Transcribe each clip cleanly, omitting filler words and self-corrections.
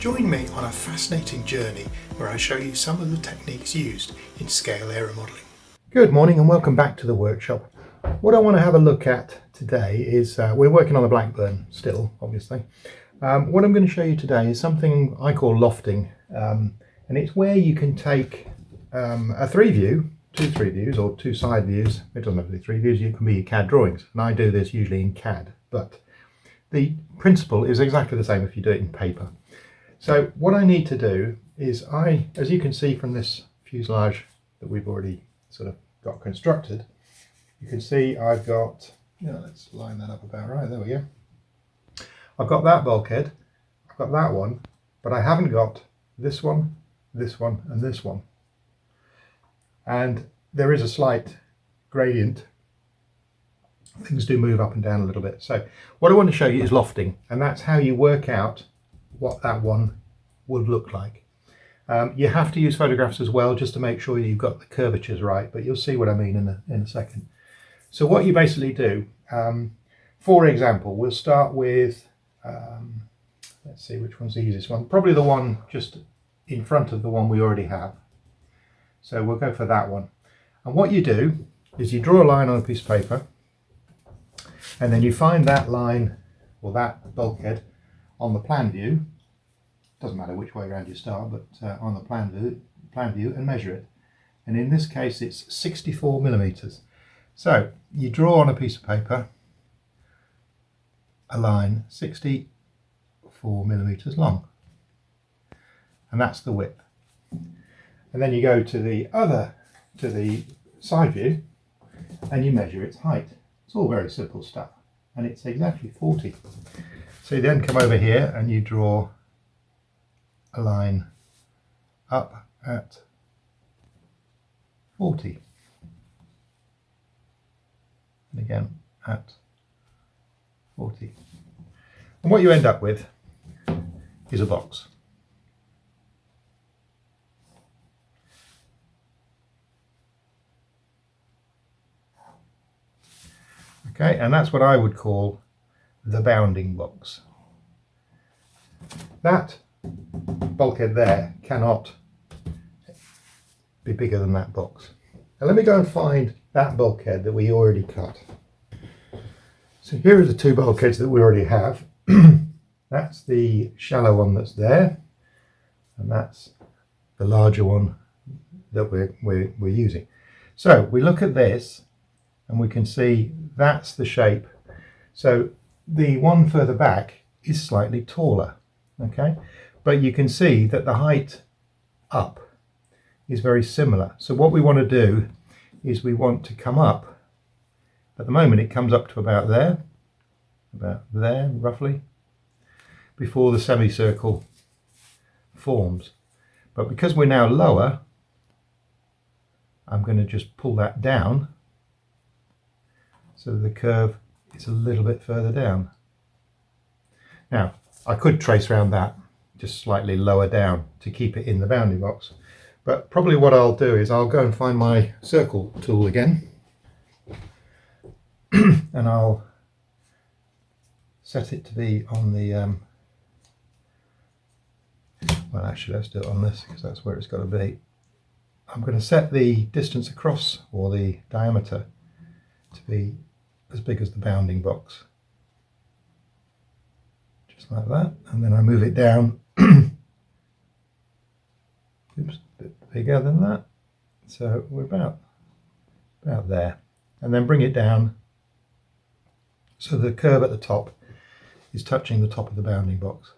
Join me on a fascinating journey where I show you some of the techniques used in scale aeromodelling. Good morning and welcome back to the workshop. What I want to have a look at today is, we're working on the Blackburn still, obviously. What I'm going to show you today is something I call lofting, and it's where you can take a three views or two side views. It doesn't have to be three views, it can be CAD drawings, and I do this usually in CAD, but the principle is exactly the same if you do it in paper. So what I need to do is, as you can see from this fuselage that we've already sort of got constructed, you can see I've got, let's line that up about right, there we go. I've got that bulkhead, I've got that one, but I haven't got this one, this one and this one. And there is a slight gradient. Things do move up and down a little bit. So what I want to show you is lofting, and that's how you work out what that one would look like. You have to use photographs as well just to make sure you've got the curvatures right, but you'll see what I mean in a second. So what you basically do, for example, we'll start with, let's see which one's the easiest one, probably the one just in front of the one we already have. So we'll go for that one. And what you do is you draw a line on a piece of paper, and then you find that line or that bulkhead on the plan view. Doesn't matter which way around you start, but on the plan view, and measure it. And in this case, it's 64 millimeters. So you draw on a piece of paper a line 64 millimeters long, and that's the width. And then you go to the side view and you measure its height. It's all very simple stuff, and it's exactly 40. So you then come over here and you draw a line up at 40, and again at 40. And what you end up with is a box. Okay, and that's what I would call the bounding box. That bulkhead there cannot be bigger than that box. Now let me go and find that bulkhead that we already cut. So here are the two bulkheads that we already have. That's the shallow one that's there, and that's the larger one that we're using. So we look at this and we can see that's the shape. So the one further back is slightly taller, okay? But you can see that the height up is very similar. So what we want to do is we want to come up. At the moment it comes up to about there roughly, before the semicircle forms. But because we're now lower, I'm going to just pull that down so the curve is a little bit further down. Now, I could trace around that just slightly lower down to keep it in the bounding box, but probably what I'll do is I'll go and find my circle tool again and I'll set it to be on the, well actually let's do it on this because that's where it's got to be. I'm going to set the distance across, or the diameter, to be as big as the bounding box, just like that, and then I move it down oops, a bit bigger than that, so we're about there, and then bring it down so the curve at the top is touching the top of the bounding box,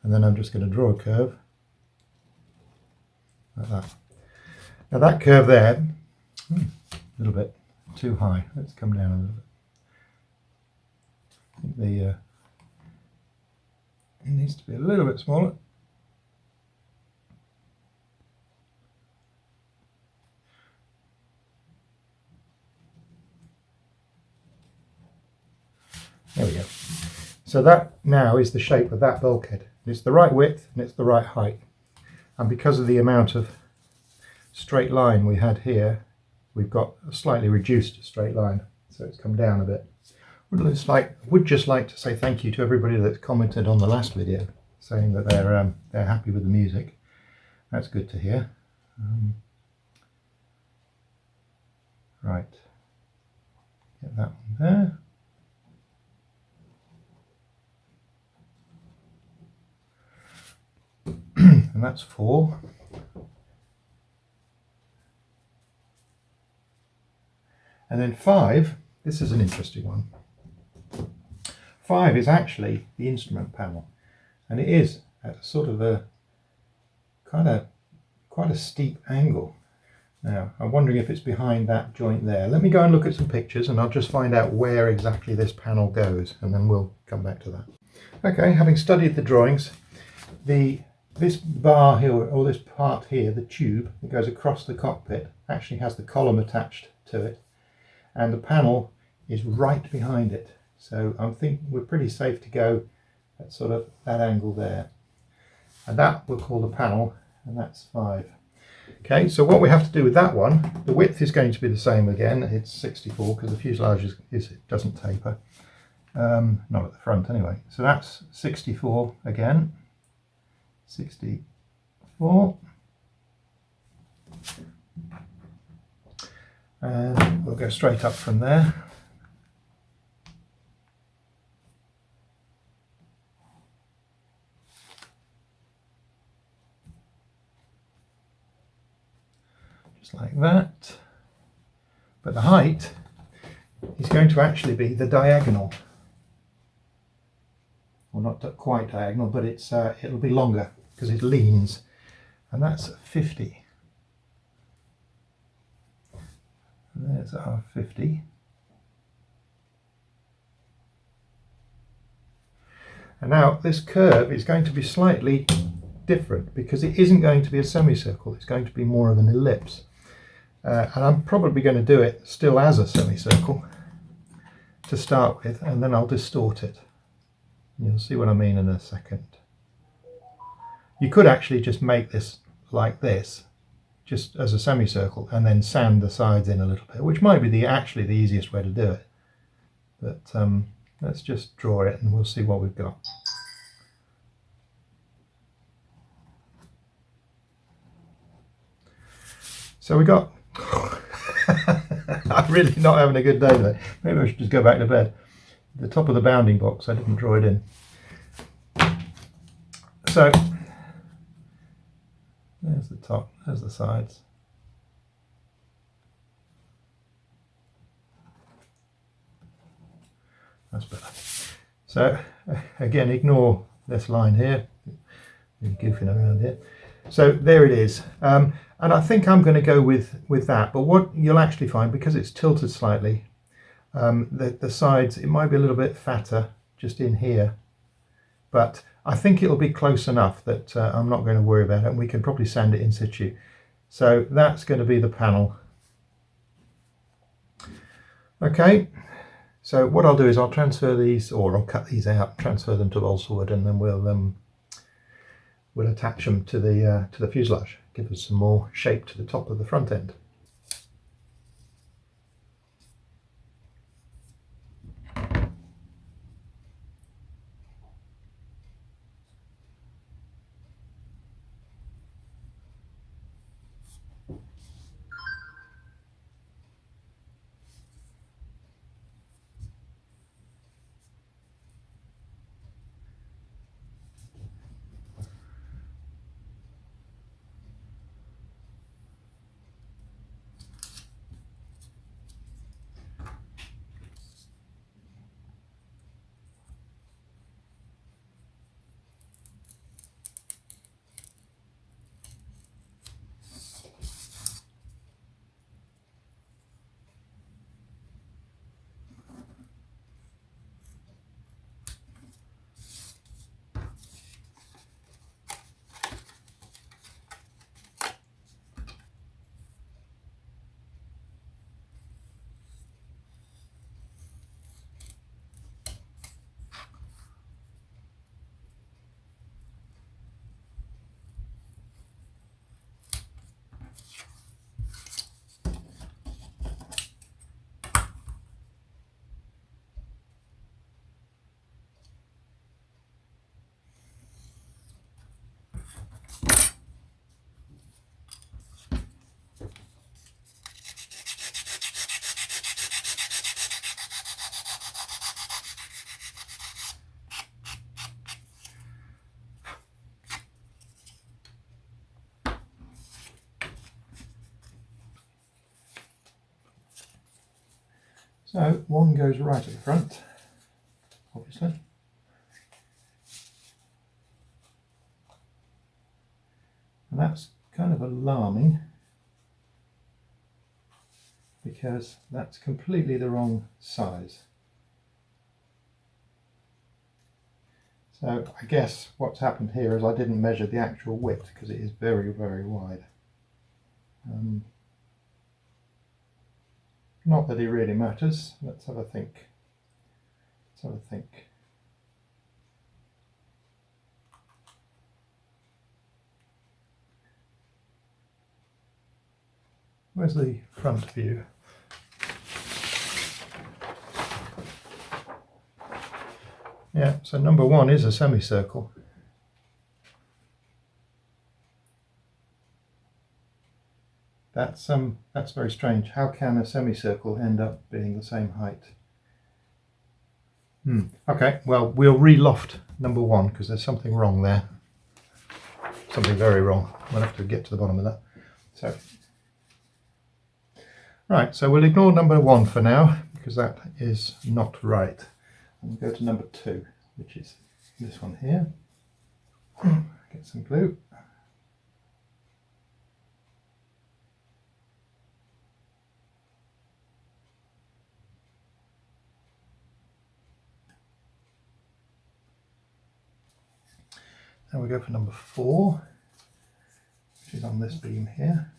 and then I'm just going to draw a curve like that. Now that curve there, a little bit too high. Let's come down a little bit. I think it needs to be a little bit smaller. There we go. So that now is the shape of that bulkhead. It's the right width and it's the right height. And because of the amount of straight line we had here, we've got a slightly reduced straight line, so it's come down a bit. Would just like to say thank you to everybody that's commented on the last video. saying that they're happy with the music. That's good to hear. Right, get that one there. And that's 4. And then 5, this is an interesting one. 5 is actually the instrument panel, and it is at sort of a quite a steep angle. Now, I'm wondering if it's behind that joint there. Let me go and look at some pictures and I'll just find out where exactly this panel goes, and then we'll come back to that. Okay, having studied the drawings, this bar here, or this part here, the tube that goes across the cockpit, actually has the column attached to it, and the panel is right behind it. So I think we're pretty safe to go at sort of that angle there. And that we'll call the panel, and that's 5. Okay, so what we have to do with that one, the width is going to be the same again. It's 64 because the fuselage it doesn't taper. Not at the front anyway. So that's 64 again. 64. And we'll go straight up from there. Just like that. But the height is going to actually be the diagonal. Well, not quite diagonal, but it'll be longer because it leans, and that's 50. And there's our 50. And now this curve is going to be slightly different because it isn't going to be a semicircle, it's going to be more of an ellipse. And I'm probably going to do it still as a semicircle to start with, and then I'll distort it. You'll see what I mean in a second. You could actually just make this like this, just as a semicircle, and then sand the sides in a little bit, which might be actually the easiest way to do it. But let's just draw it and we'll see what we've got. So we got I'm really not having a good day today. Maybe I should just go back to bed. The top of the bounding box, I didn't draw it in. So there's the top, there's the sides. That's better. So again, ignore this line here. You're goofing around here. So there it is. And I think I'm going to go with that. But what you'll actually find, because it's tilted slightly, the sides, it might be a little bit fatter just in here. But I think it'll be close enough that I'm not going to worry about it, and we can probably sand it in situ. So that's going to be the panel. Okay, so what I'll do is I'll transfer these, or I'll cut these out, transfer them to balsa wood, and then we'll attach them to the fuselage, give us some more shape to the top of the front end. So one goes right at the front, obviously. And that's kind of alarming because that's completely the wrong size. So I guess what's happened here is I didn't measure the actual width because it is very, very wide. Not that it really matters. Let's have a think. Let's have a think. Where's the front view? Yeah, so number one is a semicircle. That's very strange. How can a semicircle end up being the same height? Okay, well, we'll re-loft number one because there's something wrong there. Something very wrong. We'll have to get to the bottom of that. So, right, so we'll ignore number one for now because that is not right. And we'll go to number two, which is this one here. Get some glue. Now we go for number four, which is on this beam here.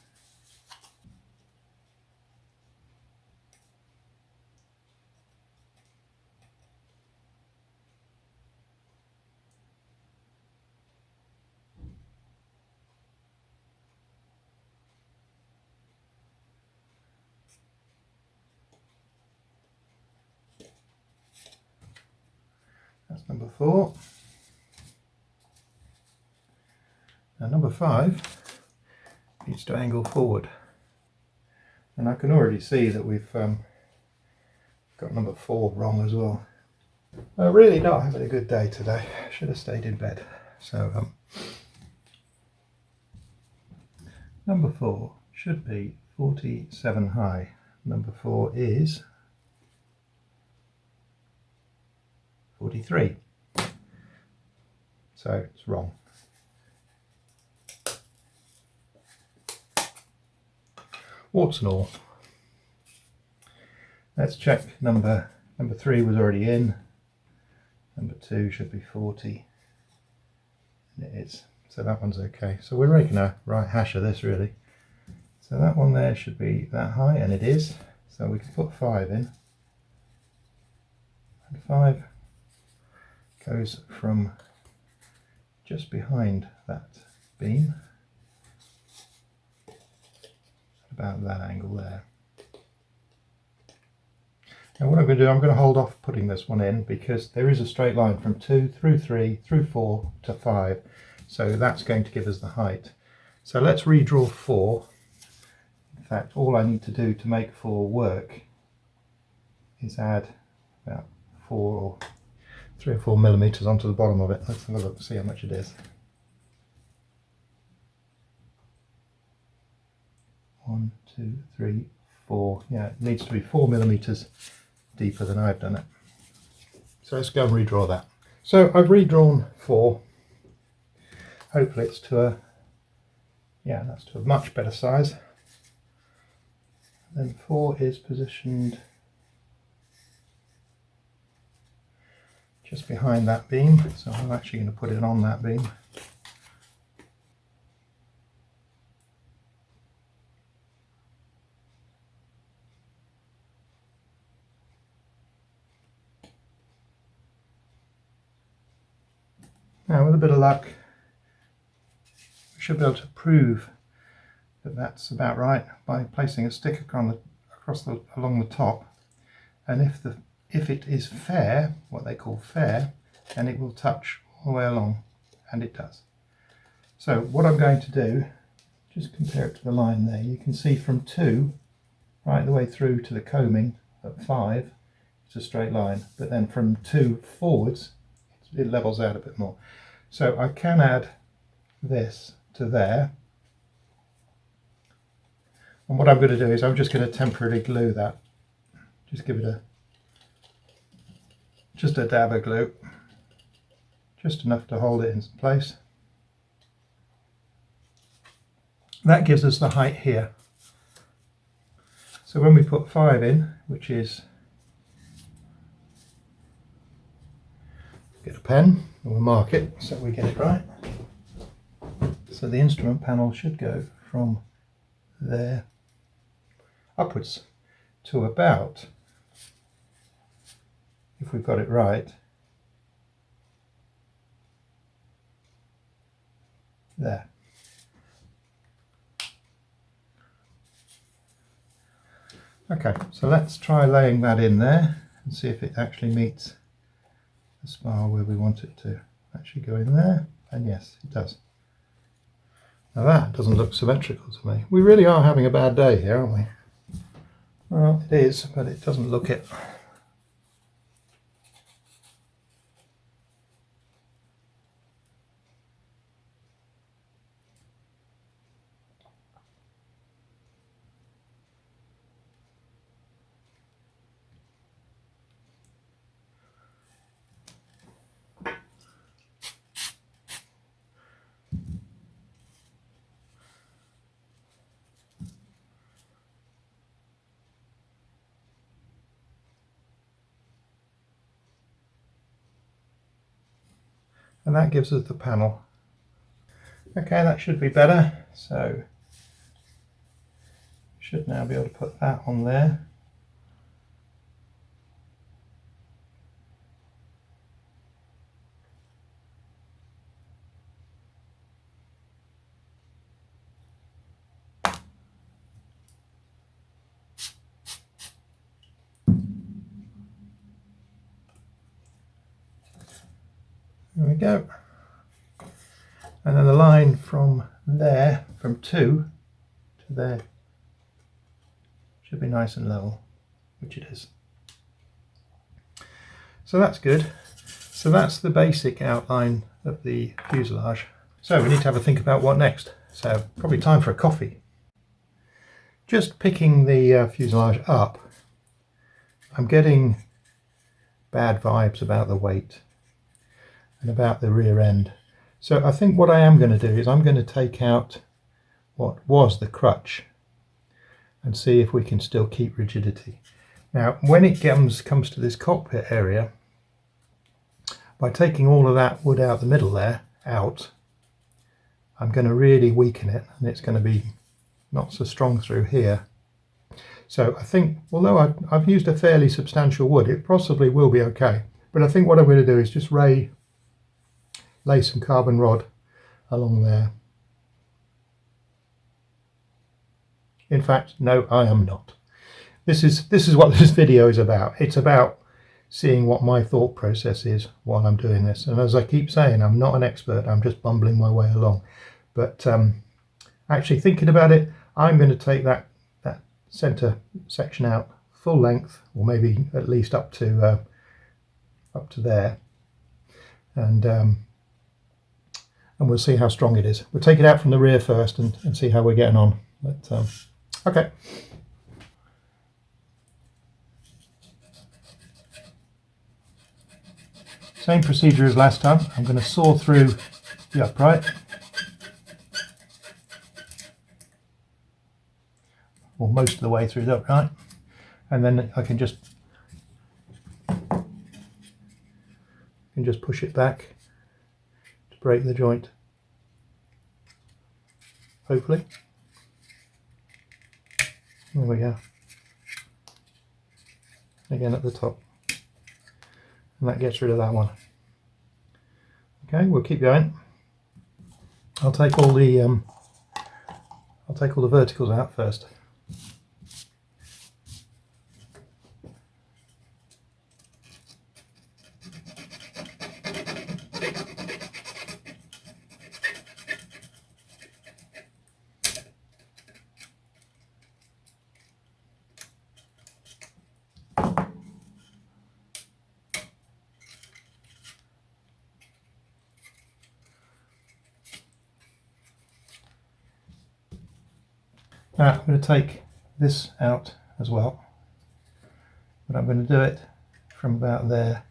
That's number four. Now number five needs to angle forward. And I can already see that we've got number four wrong as well. I'm really not having a good day today. I should have stayed in bed. So number four should be 47 high. Number four is 43. So it's wrong. Warts and all. Let's check number three was already in. Number two should be 40. And it is. So that one's okay. So we're making a right hash of this really. So that one there should be that high, and it is. So we can put 5 in. And 5 goes from just behind that beam. About that angle there. Now what I'm going to do, I'm going to hold off putting this one in because there is a straight line from 2 through 3 through 4 to 5, so that's going to give us the height. So let's redraw 4. In fact, all I need to do to make 4 work is add about 3 or 4 millimeters onto the bottom of it. Let's have a look, see how much it is. 1, 2, 3, 4. Yeah, it needs to be 4 millimeters deeper than I've done it. So let's go and redraw that. So I've redrawn 4. Hopefully it's to a, yeah, that's to a much better size. Then 4 is positioned just behind that beam. So I'm actually going to put it on that beam. Now with a bit of luck, we should be able to prove that that's about right by placing a stick along the top, and if it is fair, what they call fair, then it will touch all the way along, and it does. So what I'm going to do, just compare it to the line there, you can see from 2 right the way through to the combing at 5, it's a straight line, but then from 2 forwards it levels out a bit more. So I can add this to there, and what I'm going to do is I'm just going to temporarily glue that Just give it just a dab of glue, just enough to hold it in place. That gives us the height here. So when we put 5 in, which is, get a pen and we'll mark it so we get it right. So the instrument panel should go from there upwards to about, if we've got it right, there. Okay, so let's try laying that in there and see if it actually meets the spar where we want it to actually go in there. And yes, it does. Now that doesn't look symmetrical to me. We really are having a bad day here, aren't we? Well, it is, but it doesn't look it. And that gives us the panel. Okay, that should be better. So should now be able to put that on there. There we go. And then the line from there, from 2 to there, should be nice and level, which it is. So that's good. So that's the basic outline of the fuselage. So we need to have a think about what next. So probably time for a coffee. Just picking the fuselage up, I'm getting bad vibes about the weight and about the rear end. So I think what I am going to do is I'm going to take out what was the crutch and see if we can still keep rigidity. Now when it comes to this cockpit area, by taking all of that wood out the middle there, I'm going to really weaken it and it's going to be not so strong through here. So I think, although I've used a fairly substantial wood, it possibly will be okay. But I think what I'm going to do is just lay some carbon rod along there. In fact, no, I am not. This is what this video is about. It's about seeing what my thought process is while I'm doing this. And as I keep saying, I'm not an expert, I'm just bumbling my way along. But actually thinking about it, I'm going to take that center section out full length, or maybe at least up to there, and we'll see how strong it is. We'll take it out from the rear first and see how we're getting on. But okay. Same procedure as last time. I'm going to saw through the upright. Or most of the way through the upright. And then I can just push it back to break the joint. Hopefully. There we go. Again at the top. And that gets rid of that one. Okay, we'll keep going. I'll take all the verticals out first. Now I'm going to take this out as well. but I'm going to do it from about there.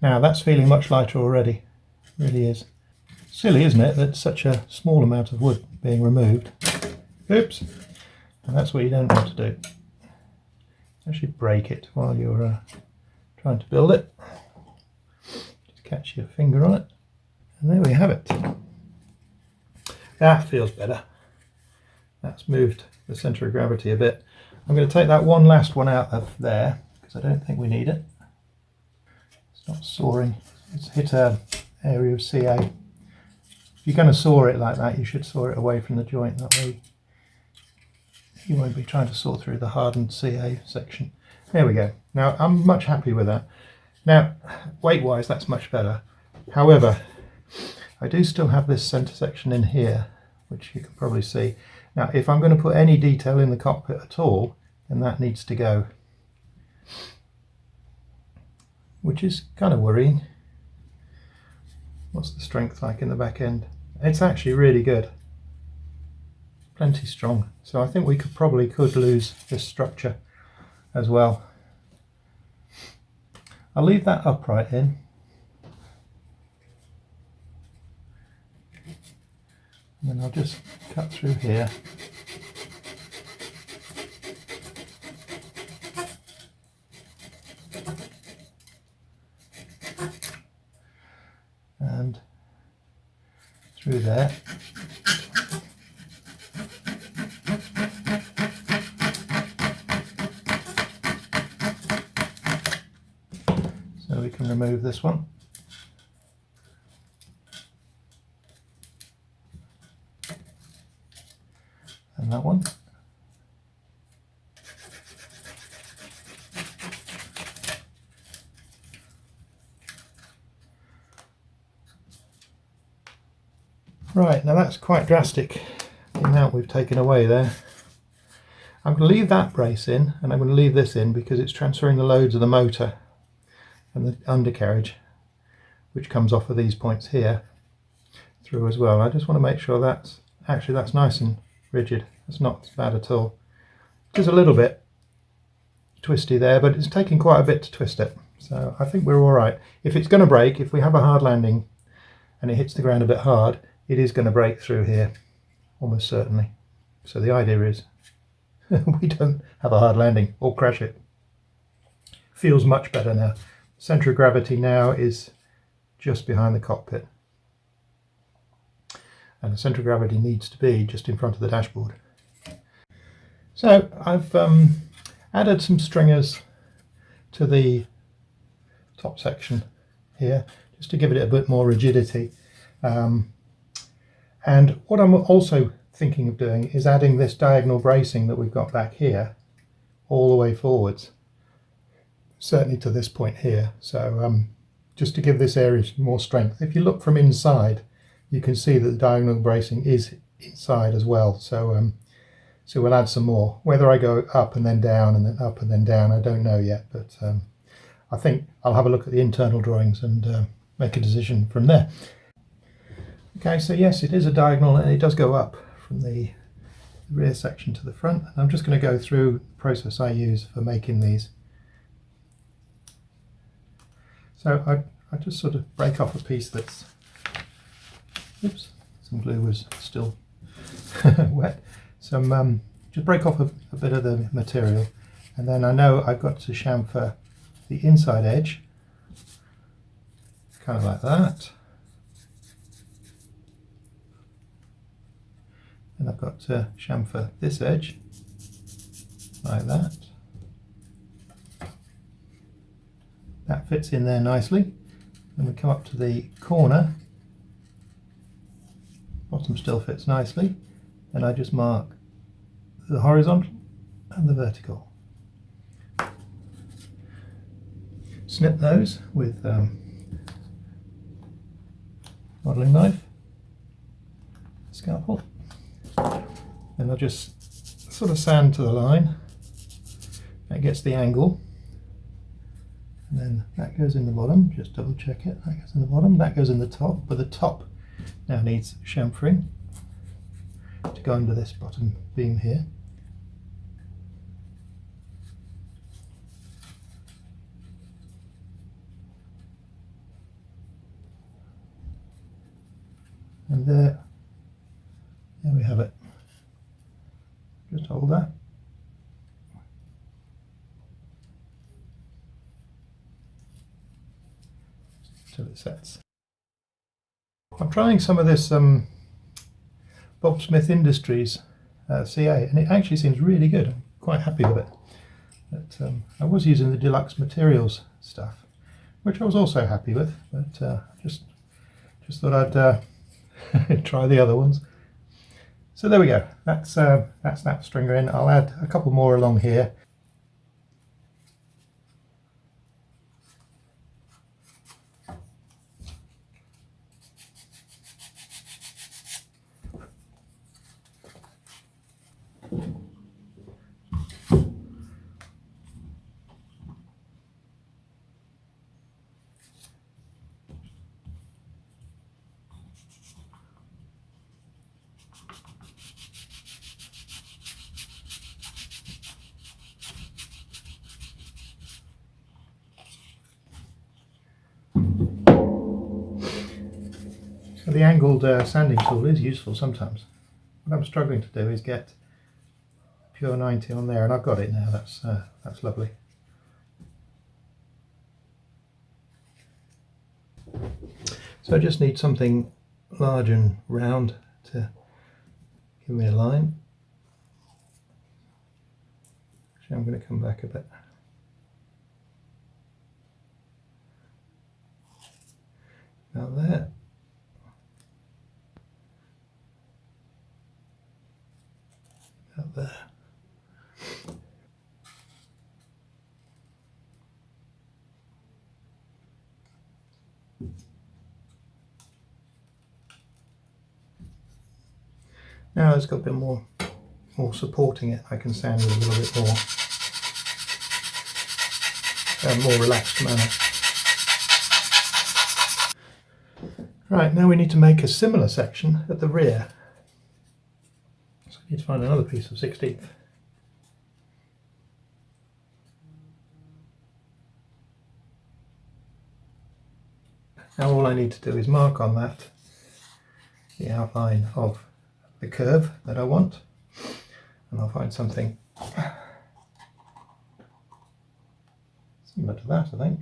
Now that's feeling much lighter already, it really is. Silly, isn't it, that such a small amount of wood being removed. Oops, and that's what you don't want to do. Actually break it while you're trying to build it. Just catch your finger on it, and there we have it. That feels better. That's moved the centre of gravity a bit. I'm going to take that one last one out of there because I don't think we need it. It's not sawing, it's hit an area of CA. If you're going to saw it like that, you should saw it away from the joint, that way you won't be trying to saw through the hardened CA section. There we go. Now I'm much happy with that. Now weight wise that's much better. However, I do still have this centre section in here, which you can probably see. Now if I'm going to put any detail in the cockpit at all, then that needs to go, which is kind of worrying. What's the strength like in the back end? It's actually really good, plenty strong. So I think we could lose this structure as well. I'll leave that upright in. And then I'll just cut through here. And through there. So we can remove this one. And that one. Right, now that's quite drastic, the amount we've taken away there. I'm going to leave that brace in, and I'm going to leave this in because it's transferring the loads of the motor and the undercarriage, which comes off of these points here, through as well. I just want to make sure that's nice and rigid. It's not bad at all. Just a little bit twisty there, but it's taking quite a bit to twist it. So I think we're all right. If it's going to break, if we have a hard landing and it hits the ground a bit hard, it is going to break through here, almost certainly. So the idea is we don't have a hard landing or crash it. Feels much better now. Centre of gravity now is just behind the cockpit. And the centre of gravity needs to be just in front of the dashboard. So I've added some stringers to the top section here, just to give it a bit more rigidity. And what I'm also thinking of doing is adding this diagonal bracing that we've got back here all the way forwards, certainly to this point here. So just to give this area more strength. If you look from inside, you can see that the diagonal bracing is inside as well. So so we'll add some more. Whether I go up and then down and then up and then down, I don't know yet, but I think I'll have a look at the internal drawings and make a decision from there. Okay, so yes, it is a diagonal and it does go up from the rear section to the front. And I'm just going to go through the process I use for making these. So I just sort of break off a piece that's, oops, some glue was still wet. Some just break off a bit of the material, and then I know I've got to chamfer the inside edge, kind of like that. And I've got to chamfer this edge like that. That fits in there nicely. Then we come up to the corner. Bottom still fits nicely. And I just mark the horizontal and the vertical. Snip those with modelling knife, scalpel, and I'll just sort of sand to the line. That gets the angle, and then that goes in the bottom. Just double check it. That goes in the bottom, that goes in the top, but the top now needs chamfering to go under this bottom beam here. And there we have it. Just hold that. Till it sets. I'm trying some of this Bob Smith Industries CA, and it actually seems really good. I'm quite happy with it. But, I was using the Deluxe Materials stuff, which I was also happy with, but just thought I'd try the other ones. So there we go. That's that snap stringer in. I'll add a couple more along here. So the angled sanding tool is useful sometimes. What I'm struggling to do is get pure 90 on there, and I've got it now. That's lovely. So I just need something large and round to give me a line. Actually, I'm going to come back a bit. About there. About there. Now it's got a bit more supporting it. I can sand it a little bit more relaxed manner. Right, now we need to make a similar section at the rear. So I need to find another piece of 16th. Now all I need to do is mark on that the outline of the curve that I want, and I'll find something similar to that, I think.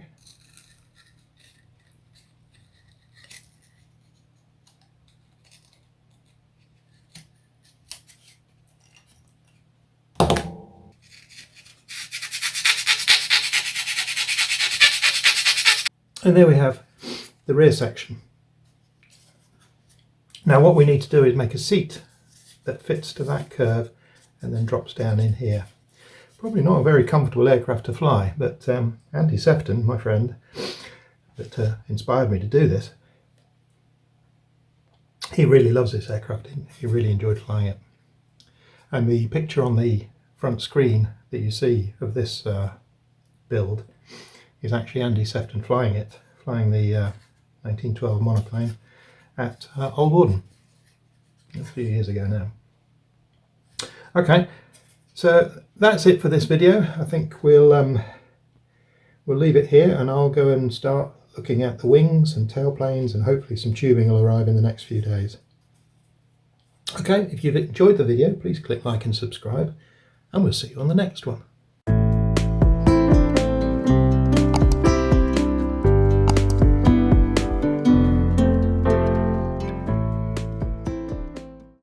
And there we have the rear section. Now what we need to do is make a seat that fits to that curve and then drops down in here. Probably not a very comfortable aircraft to fly, but Andy Sefton, my friend, that inspired me to do this, he really loves this aircraft. He really enjoyed flying it. And the picture on the front screen that you see of this build is actually Andy Sefton flying the 1912 monoplane at Old Warden a few years ago now. Okay, so that's it for this video. I think we'll leave it here, and I'll go and start looking at the wings and tailplanes, and hopefully some tubing will arrive in the next few days. Okay, if you've enjoyed the video, please click like and subscribe, and we'll see you on the next one.